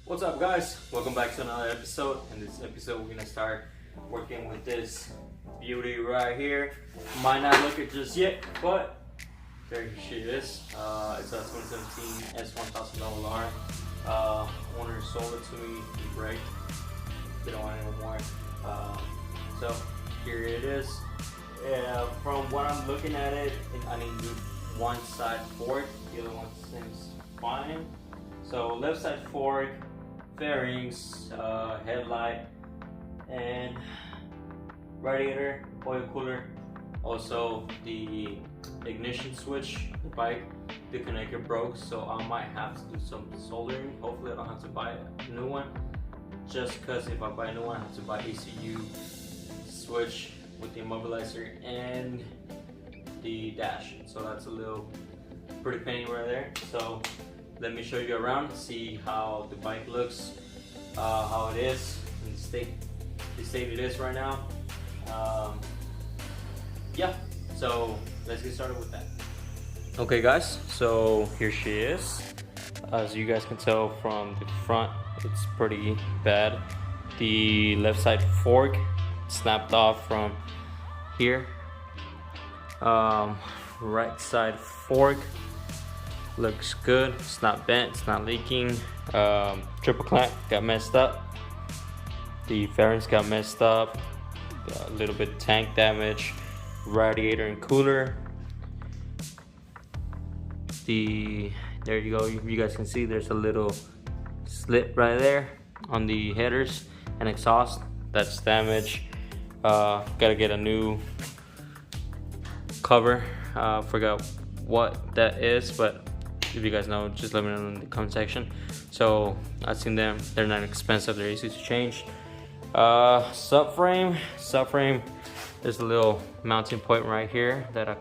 What's up, guys? Welcome back to another episode. In this episode we're gonna start working with this beauty right here. Might not look it just yet, but there she is. It's a 2017 S1000RR. Owner sold it to me, right? They don't want it anymore. So here it is. From what I'm looking at it, I need to do one side fork, the other one seems fine. So left side fork, fairings, headlight, and radiator, oil cooler. Also the ignition switch, the bike, the connector broke, so I might have to do some soldering. Hopefully I don't have to buy a new one, just because if I buy a new one I have to buy ECU switch with the immobilizer and the dash, so that's a little pretty penny right there. So let me show you around, see how the bike looks, how it is, and the state it is right now. Yeah, so let's get started with that. Okay guys, so here she is. As you guys can tell from the front, it's pretty bad. The left side fork snapped off from here. Right side fork looks good. It's not bent, it's not leaking. Triple clamp got messed up. The fairings got messed up. A little bit tank damage. Radiator and cooler. There you go. You guys can see there's a little slit right there on the headers and exhaust. That's damaged. Gotta get a new cover. Forgot what that is, but if you guys know, just let me know in the comment section. So I've seen them, they're not expensive, they're easy to change. Subframe, there's a little mounting point right here that I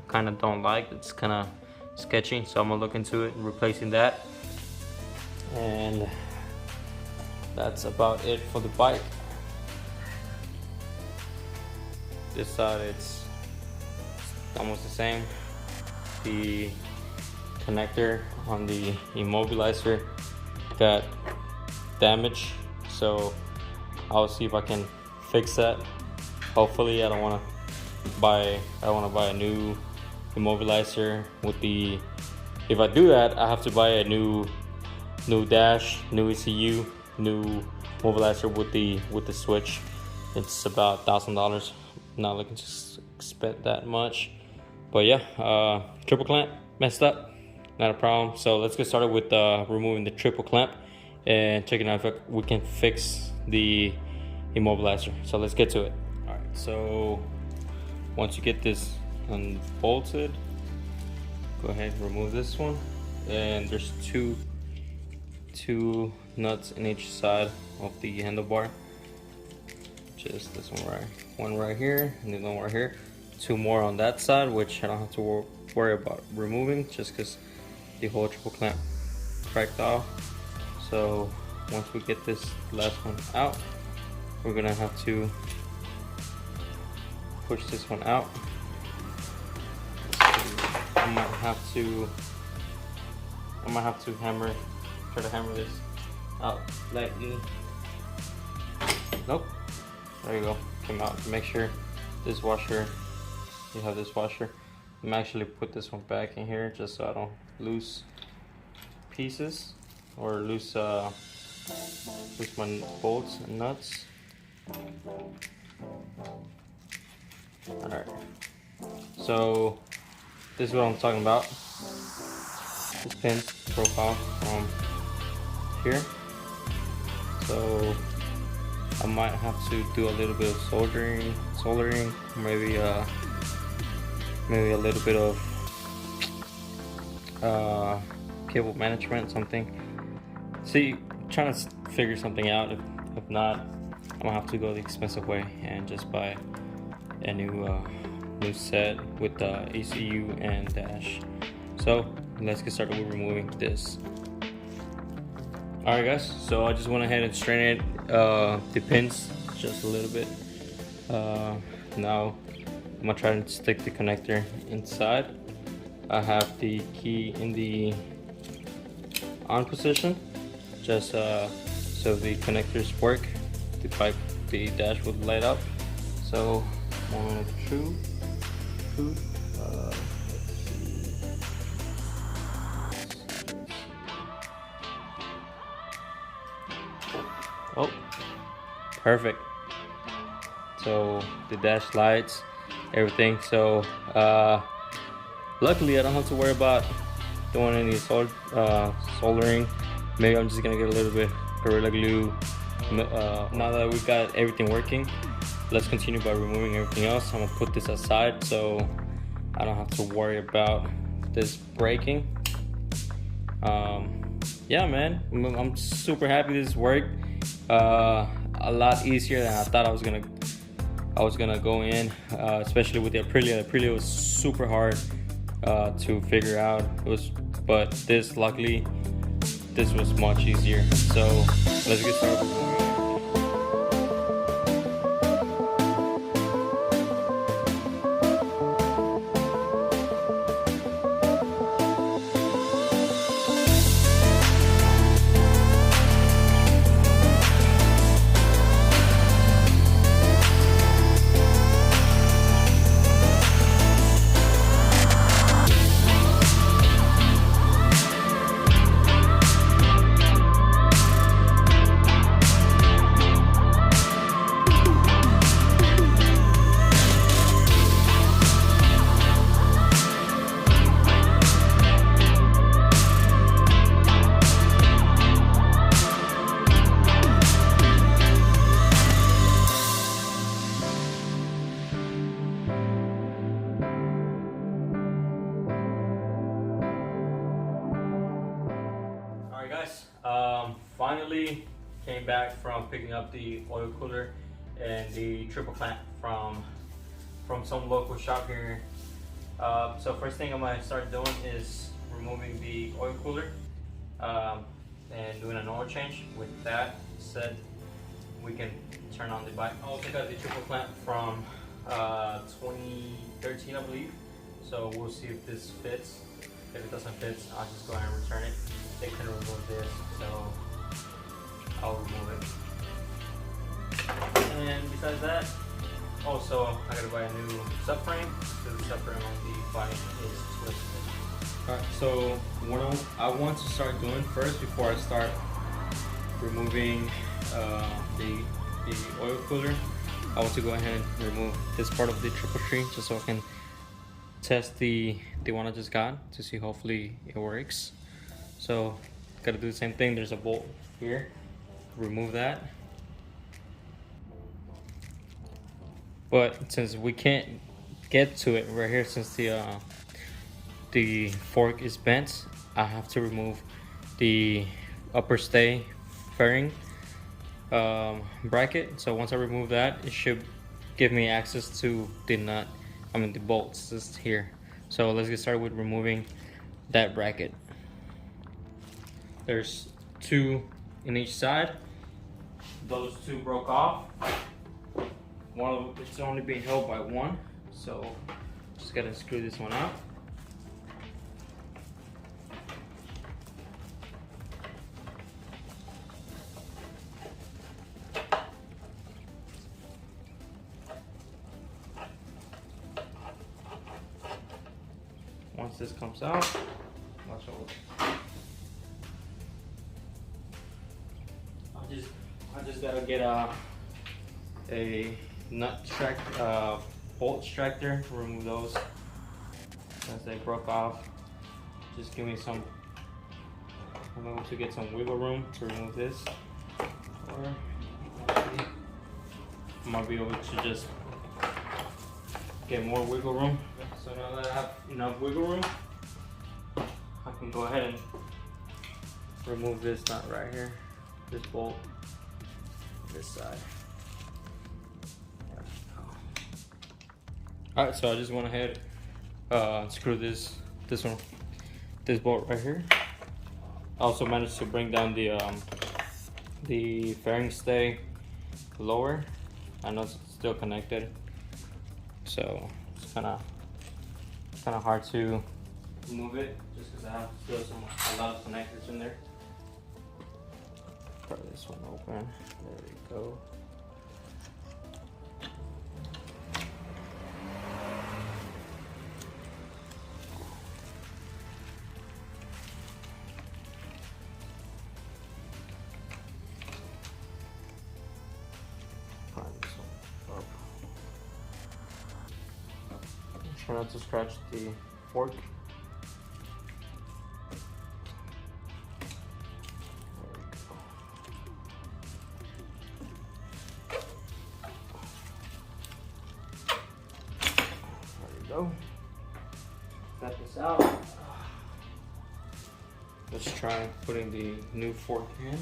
kind of don't like. It's kind of sketchy, so I'm gonna look into it and replacing that. And that's about it for the bike. This side, it's almost the same. The connector on the immobilizer got damaged, so I'll see if I can fix that. Hopefully, I don't want to buy a new immobilizer with the. If I do that, I have to buy a new dash, new ECU, new immobilizer with the switch. It's about $1,000. Not looking to spend that much, but yeah, triple clamp messed up, not a problem. So let's get started with removing the triple clamp and checking out if we can fix the immobilizer. So let's get to it. All right, so once you get this unbolted, go ahead and remove this one. And there's two nuts in each side of the handlebar. Just this one right here, and then one right here. Two more on that side, which I don't have to worry about removing, just because the whole triple clamp cracked off. So once we get this last one out, we're gonna have to push this one out. I might have to try to hammer this out lightly. Nope. There you go, came out. Make sure this washer, you have this washer. I'm actually put this one back in here just so I don't lose pieces or lose my bolts and nuts. Alright, so this is what I'm talking about. This pin profile from here. So I might have to do a little bit of soldering, maybe a little bit of cable management, something. See, trying to figure something out. If not, I'm gonna have to go the expensive way and just buy a new set with the ECU and dash. So let's get started with removing this. Alright guys, so I just went ahead and straightened the pins just a little bit. Now I'm gonna try to stick the connector inside. I have the key in the on position, just so the connectors work, the dash would light up. So 1, 2, let's see. Oh, perfect. So the dash lights, everything. So luckily I don't have to worry about doing any soldering. Maybe I'm just gonna get a little bit Gorilla Glue. Now that we got everything working, let's continue by removing everything else. I'm gonna put this aside so I don't have to worry about this breaking. Yeah, man, I'm super happy this worked. A lot easier than I thought I was gonna go in, especially with the Aprilia. The Aprilia was super hard to figure out. But this, luckily, this was much easier. So let's get started. Finally came back from picking up the oil cooler and the triple clamp from some local shop here. So first thing I'm gonna start doing is removing the oil cooler and doing an oil change. With that said, we can turn on the bike. I also got the triple clamp from 2013, I believe. So we'll see if this fits. If it doesn't fit, I'll just go ahead and return it. They can remove this, so I'll remove it. And besides that, also I gotta buy a new subframe because the subframe on the bike is twisted. Alright, so what I want to start doing first before I start removing the oil cooler, I want to go ahead and remove this part of the triple tree just so I can test the one I just got to see hopefully it works. So gotta do the same thing. There's a bolt here. Remove that. But since we can't get to it right here, since the fork is bent, I have to remove the upper stay fairing bracket. So once I remove that, it should give me access to the nut. I mean the bolts just here. So let's get started with removing that bracket. There's 2 in each side. Those 2 broke off. One of it's only being held by one, so just gotta screw this one out. Once this comes out, watch out. I just gotta get a bolt extractor to remove those since they broke off. Just give me some. I'm able to get some wiggle room to remove this, or I might be able to just get more wiggle room. So now that I have enough wiggle room, I can go ahead and remove this nut right here, this bolt, this side. Alright, so I just went ahead screw this bolt right here. I also managed to bring down the fairing stay lower. I know it's still connected, so it's kind of hard to move it just because I have still a lot of connectors in there. this one open. There we go. Pry this one up. Try not to scratch the fork. Go. Cut this out. Let's try putting the new fork in.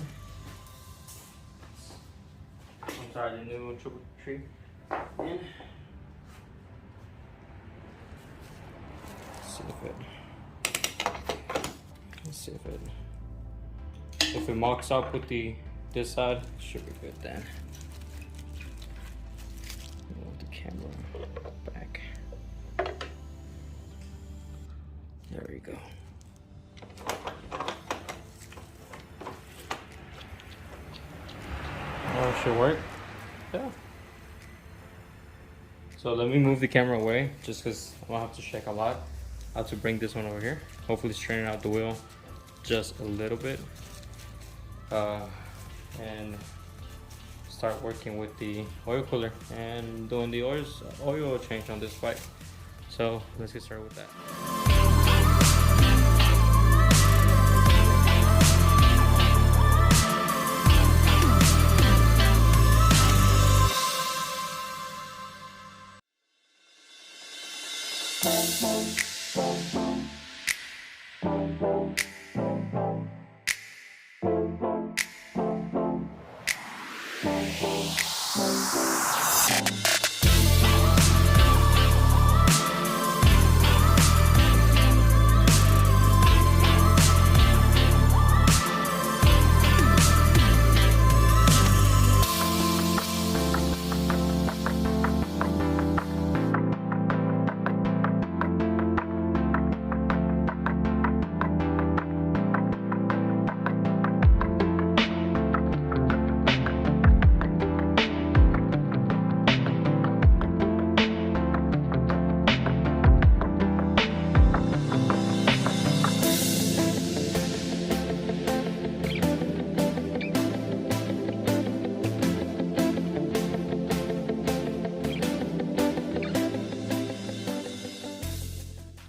I'm sorry, the new triple tree in. Let's see if it marks up with this side, it should be good then. Move the camera back. There we go. Oh, it should work. Yeah. So let me move the camera away, just because I'll have to check a lot. I have to bring this one over here. Hopefully straighten out the wheel just a little bit. And start working with the oil cooler and doing the oil change on this bike. So let's get started with that.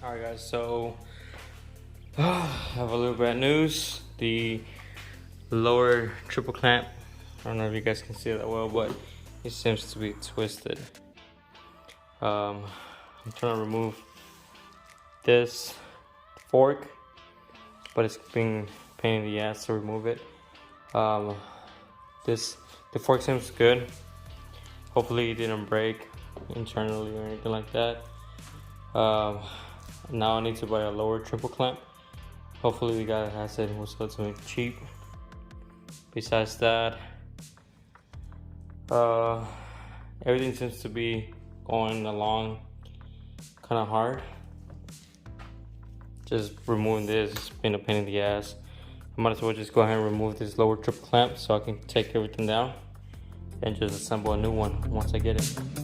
Alright guys, so I have a little bad news. The lower triple clamp, I don't know if you guys can see that well, but it seems to be twisted. I'm trying to remove this fork, but it's being a pain in the ass to remove it. The fork seems good. Hopefully it didn't break internally or anything like that. Now I need to buy a lower triple clamp. Hopefully the guy that has it will sell it to me cheap. Besides that, everything seems to be going along kind of hard. Just removing this has been a pain in the ass. I might as well just go ahead and remove this lower triple clamp so I can take everything down and just assemble a new one once I get it.